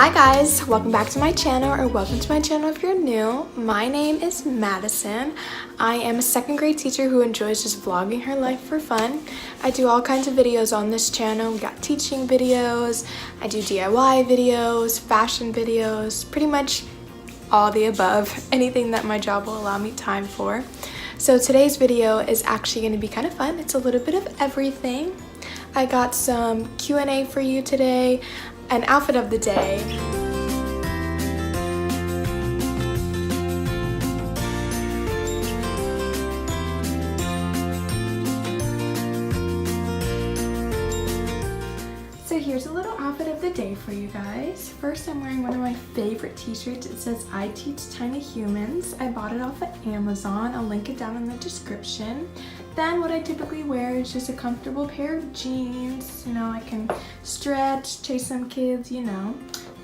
Hi guys, welcome back to my channel, or welcome to my channel if you're new. My name is Madison. I am a second grade teacher who enjoys just vlogging her life for fun. I do all kinds of videos on this channel. We got teaching videos, I do DIY videos, fashion videos, pretty much all the above, anything that my job will allow me time for. So today's video is actually going to be kind of fun. It's a little bit of everything. I got some Q&A for you today, an outfit of the day. So here's a little outfit of the day for you guys. First, I'm wearing one of my favorite t-shirts. It says I Teach Tiny Humans. I bought it off of Amazon. I'll link it down in the description. Then what I typically wear is just a comfortable pair of jeans. You know, I can stretch, chase some kids, you know.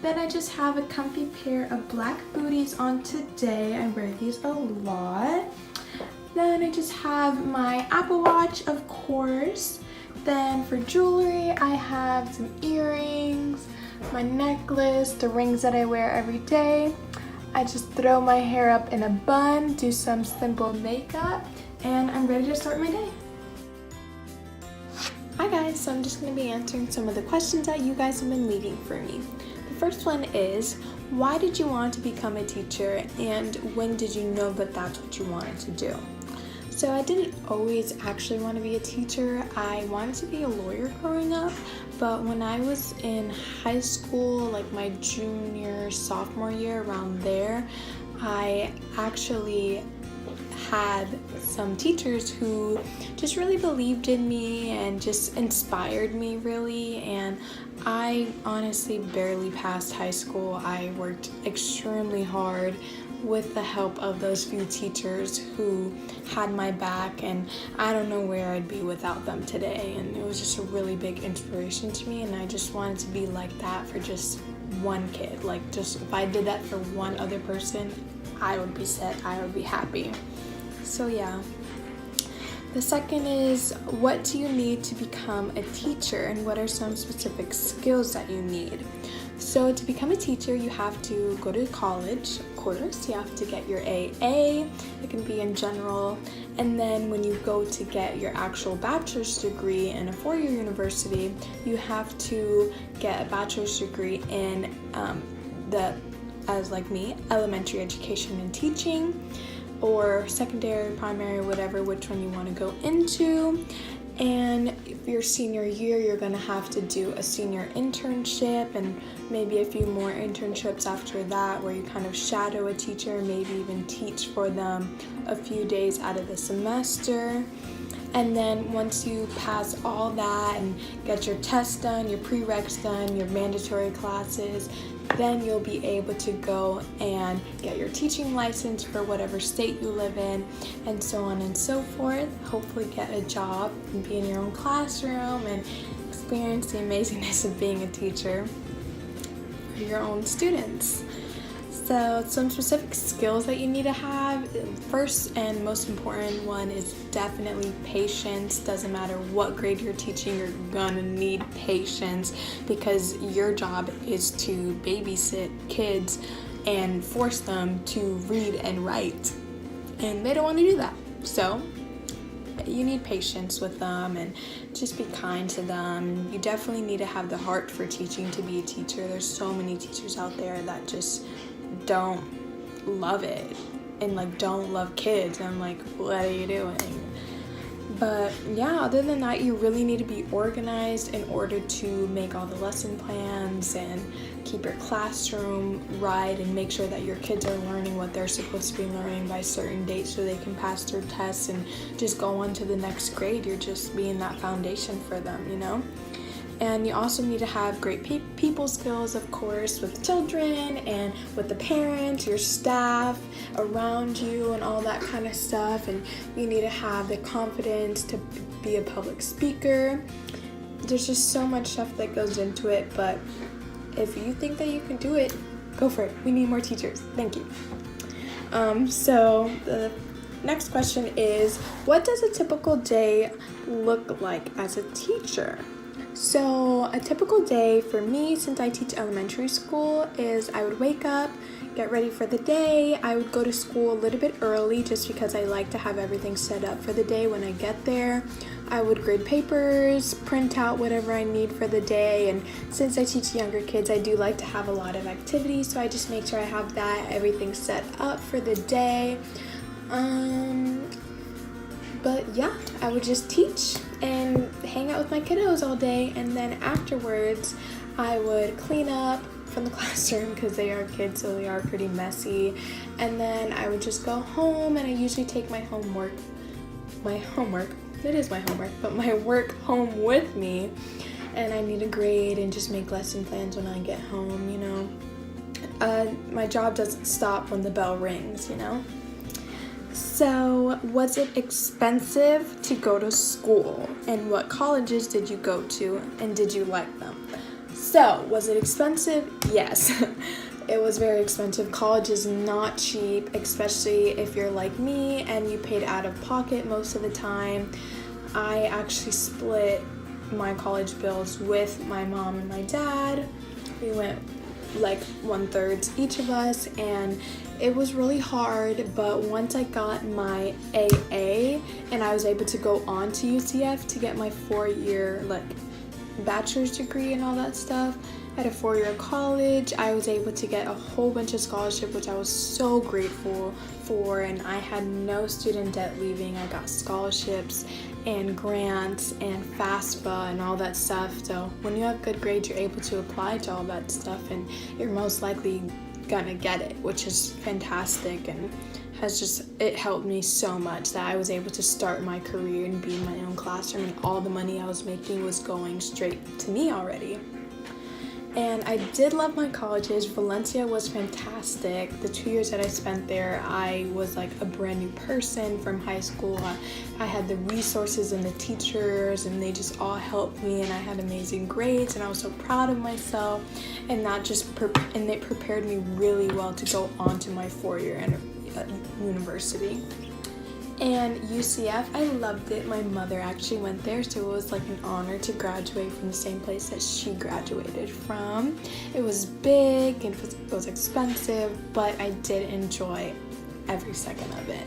Then I just have a comfy pair of black booties on today. I wear these a lot. Then I just have my Apple Watch, of course. Then for jewelry, I have some earrings, my necklace, the rings that I wear every day. I just throw my hair up in a bun, do some simple makeup, and I'm ready to start my day. Hi guys, so I'm just going to be answering some of the questions that you guys have been leaving for me. The first one is, why did you want to become a teacher, and when did you know that that's what you wanted to do? So I didn't always actually want to be a teacher. I wanted to be a lawyer growing up, but when I was in high school, like my junior, sophomore year, around there, I actually had some teachers who just really believed in me and just inspired me really, and I honestly barely passed high school. I worked extremely hard with the help of those few teachers who had my back, and I don't know where I'd be without them today. And it was just a really big inspiration to me, and I just wanted to be like that for just one kid. Like, just if I did that for one other person, I would be set, I would be happy. So yeah. The second is, what do you need to become a teacher, and what are some specific skills that you need? So to become a teacher, you have to go to college, of course. You have to get your AA, it can be in general, and then when you go to get your actual bachelor's degree in a four-year university, you have to get a bachelor's degree in as like me, elementary education and teaching, or secondary, primary, whatever, which one you want to go into. And if your senior year, you're going to have to do a senior internship and maybe a few more internships after that, where you kind of shadow a teacher, maybe even teach for them a few days out of the semester. And then once you pass all that and get your tests done, your prereqs done, your mandatory classes, then you'll be able to go and get your teaching license for whatever state you live in, and so on and so forth. Hopefully get a job and be in your own classroom and experience the amazingness of being a teacher for your own students. So some specific skills that you need to have. First and most important one is definitely patience. Doesn't matter what grade you're teaching, you're gonna need patience, because your job is to babysit kids and force them to read and write, and they don't want to do that. So you need patience with them and just be kind to them. You definitely need to have the heart for teaching to be a teacher. There's so many teachers out there that just don't love it and like don't love kids. I'm like, what are you doing? But yeah, other than that, you really need to be organized in order to make all the lesson plans and keep your classroom right and make sure that your kids are learning what they're supposed to be learning by certain dates so they can pass their tests and just go on to the next grade. You're just being that foundation for them, you know? And you also need to have great people skills, of course, with children and with the parents, your staff around you and all that kind of stuff. And you need to have the confidence to be a public speaker. There's just so much stuff that goes into it, but if you think that you can do it, go for it. We need more teachers. Thank you. So the next question is, what does a typical day look like as a teacher? So a typical day for me, since I teach elementary school, is I would wake up, get ready for the day. I would go to school a little bit early just because I like to have everything set up for the day when I get there. I would grade papers, print out whatever I need for the day, and since I teach younger kids, I do like to have a lot of activities, so I just make sure I have everything set up for the day. But yeah, I would just teach and hang out with my kiddos all day, and then afterwards I would clean up from the classroom because they are kids, so they are pretty messy, and then I would just go home, and I usually take my homework, it is my homework, but my work home with me, and I need to grade and just make lesson plans when I get home, you know. My job doesn't stop when the bell rings, you know. So, was it expensive to go to school? And what colleges did you go to? And did you like them? So, was it expensive? Yes. It was very expensive. College is not cheap, especially if you're like me and you paid out of pocket most of the time. I actually split my college bills with my mom and my dad. We went like 1/3 each of us, and it was really hard, but once I got my AA and I was able to go on to UCF to get my 4-year bachelor's degree and all that stuff at a 4-year college, I was able to get a whole bunch of scholarship, which I was so grateful for, and I had no student debt leaving. I got scholarships and grants and FAFSA and all that stuff. So when you have good grades, you're able to apply to all that stuff, and you're most likely gonna get it, which is fantastic, and it helped me so much that I was able to start my career and be in my own classroom, and all the money I was making was going straight to me already. And I did love my colleges. Valencia was fantastic. The 2 years that I spent there, I was like a brand new person from high school. I had the resources and the teachers, and they just all helped me, and I had amazing grades, and I was so proud of myself, and and they prepared me really well to go on to my 4-year university. And UCF, I loved it. My mother actually went there, so it was like an honor to graduate from the same place that she graduated from. It was big and it was expensive, but I did enjoy every second of it.